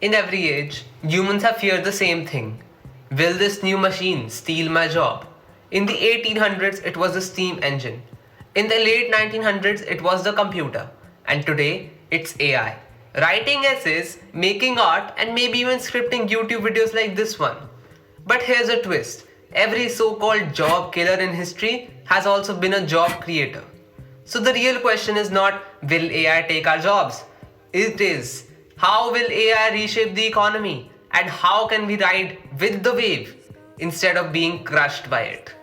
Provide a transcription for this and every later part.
In every age, humans have feared the same thing. Will this new machine steal my job? In the 1800s, it was the steam engine. In the late 1900s, it was the computer. And today, it's AI. Writing essays, making art, and maybe even scripting YouTube videos like this one. But here's a twist. Every so-called job killer in history has also been a job creator. So the real question is not, will AI take our jobs? It is, how will AI reshape the economy? And how can we ride with the wave instead of being crushed by it?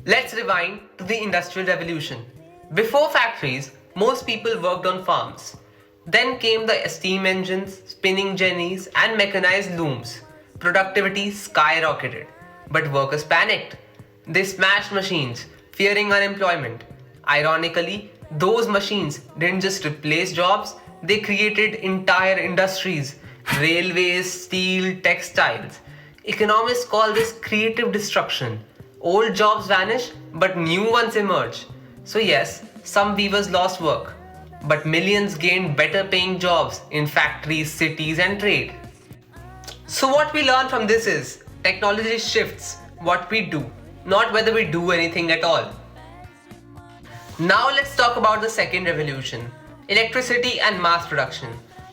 Let's rewind to the Industrial Revolution. Before factories, most people worked on farms. Then came the steam engines, spinning jennies, and mechanized looms. Productivity skyrocketed, but workers panicked. They smashed machines, fearing unemployment. Ironically, those machines didn't just replace jobs, they created entire industries: railways, steel, textiles. Economists call this creative destruction. Old jobs vanish, but new ones emerge. So, yes, some weavers lost work, but millions gained better paying jobs in factories, cities, and trade. So, what we learn from this is technology shifts what we do, not whether we do anything at all. Now, let's talk about the second revolution: electricity and mass production.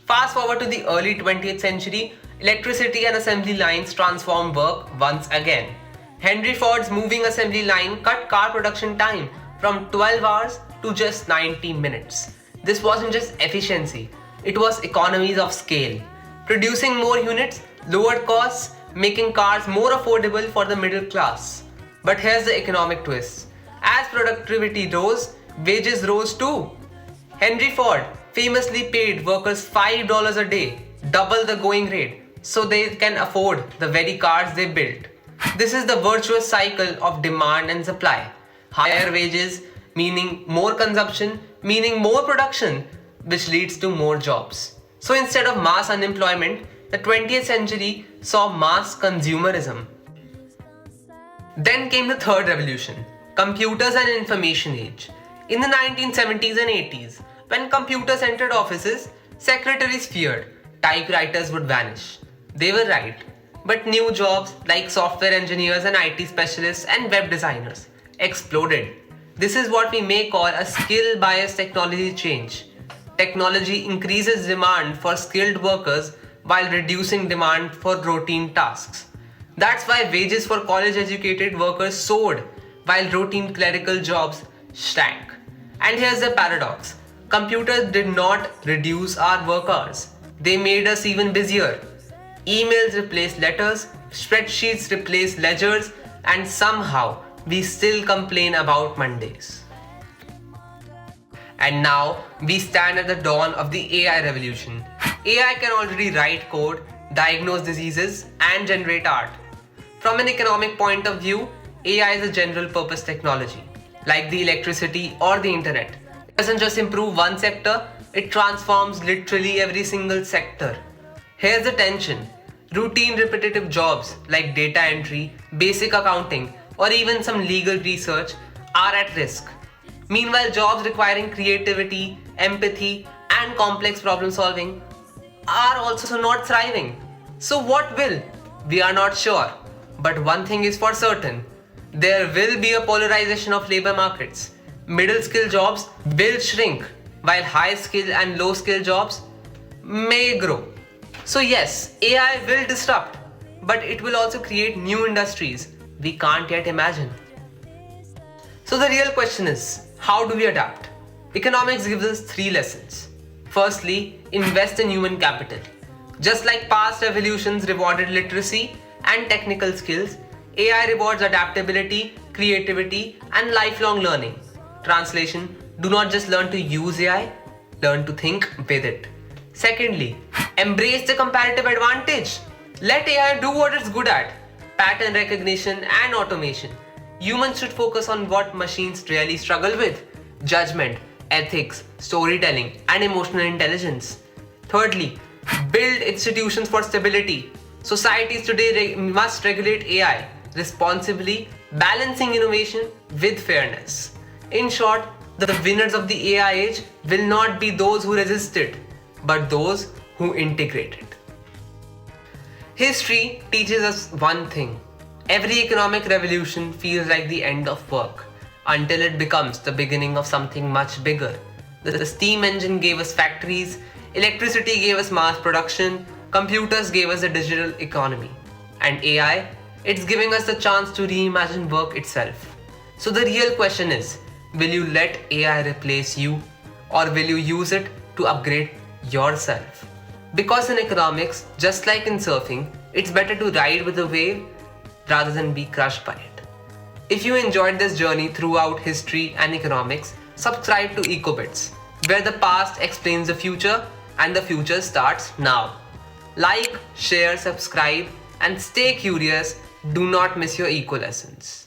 Fast forward to the early 20th century, electricity and assembly lines transformed work once again. Henry Ford's moving assembly line cut car production time from 12 hours to just 90 minutes. This wasn't just efficiency, it was economies of scale. Producing more units lowered costs, making cars more affordable for the middle class. But here's the economic twist. As productivity rose, wages rose too. Henry Ford famously paid workers $5 a day, double the going rate, so they can afford the very cars they built. This is the virtuous cycle of demand and supply. Higher wages meaning more consumption, meaning more production, which leads to more jobs. So instead of mass unemployment, the 20th century saw mass consumerism. Then came the third revolution: computers and information age. In the 1970s and 80s, when computers entered offices, secretaries feared typewriters would vanish. They were right. But new jobs like software engineers and IT specialists and web designers exploded. This is what we may call a skill bias technology change. Technology increases demand for skilled workers while reducing demand for routine tasks. That's why wages for college educated workers soared while routine clerical jobs shrank. And here's the paradox: computers did not reduce our work hours, they made us even busier. Emails replaced letters, spreadsheets replaced ledgers, and somehow we still complain about Mondays. And now we stand at the dawn of the AI revolution. AI can already write code, diagnose diseases, and generate art. From an economic point of view, AI is a general purpose technology, like the electricity or the internet. It doesn't just improve one sector, it transforms literally every single sector. Here's the tension: routine repetitive jobs like data entry, basic accounting, or even some legal research are at risk. Meanwhile, jobs requiring creativity, empathy, and complex problem solving are also not thriving. So, what will? We are not sure. But one thing is for certain: there will be a polarization of labor markets. Middle skill jobs will shrink, while high skill and low skill jobs may grow. So, yes, AI will disrupt, but it will also create new industries we can't yet imagine. So, the real question is, how do we adapt? Economics gives us three lessons. Firstly, invest in human capital. Just like past revolutions rewarded literacy and technical skills, AI rewards adaptability, creativity, and lifelong learning. Translation: do not just learn to use AI, learn to think with it. Secondly, embrace the comparative advantage. Let AI do what it's good at: pattern recognition and automation. Humans should focus on what machines really struggle with: judgment, ethics, storytelling, and emotional intelligence. Thirdly, build institutions for stability. Societies today must regulate AI responsibly, balancing innovation with fairness. In short, the winners of the AI age will not be those who resist it, but those who integrate it. History teaches us one thing. Every economic revolution feels like the end of work until it becomes the beginning of something much bigger. The steam engine gave us factories, electricity gave us mass production, computers gave us a digital economy, and AI, it's giving us the chance to reimagine work itself. So the real question is, will you let AI replace you, or will you use it to upgrade yourself? Because in economics, just like in surfing, it's better to ride with the wave rather than be crushed by it. If you enjoyed this journey throughout history and economics, subscribe to EcoBits, where the past explains the future and the future starts now. Like, share, subscribe, and stay curious. Do not miss your eco lessons.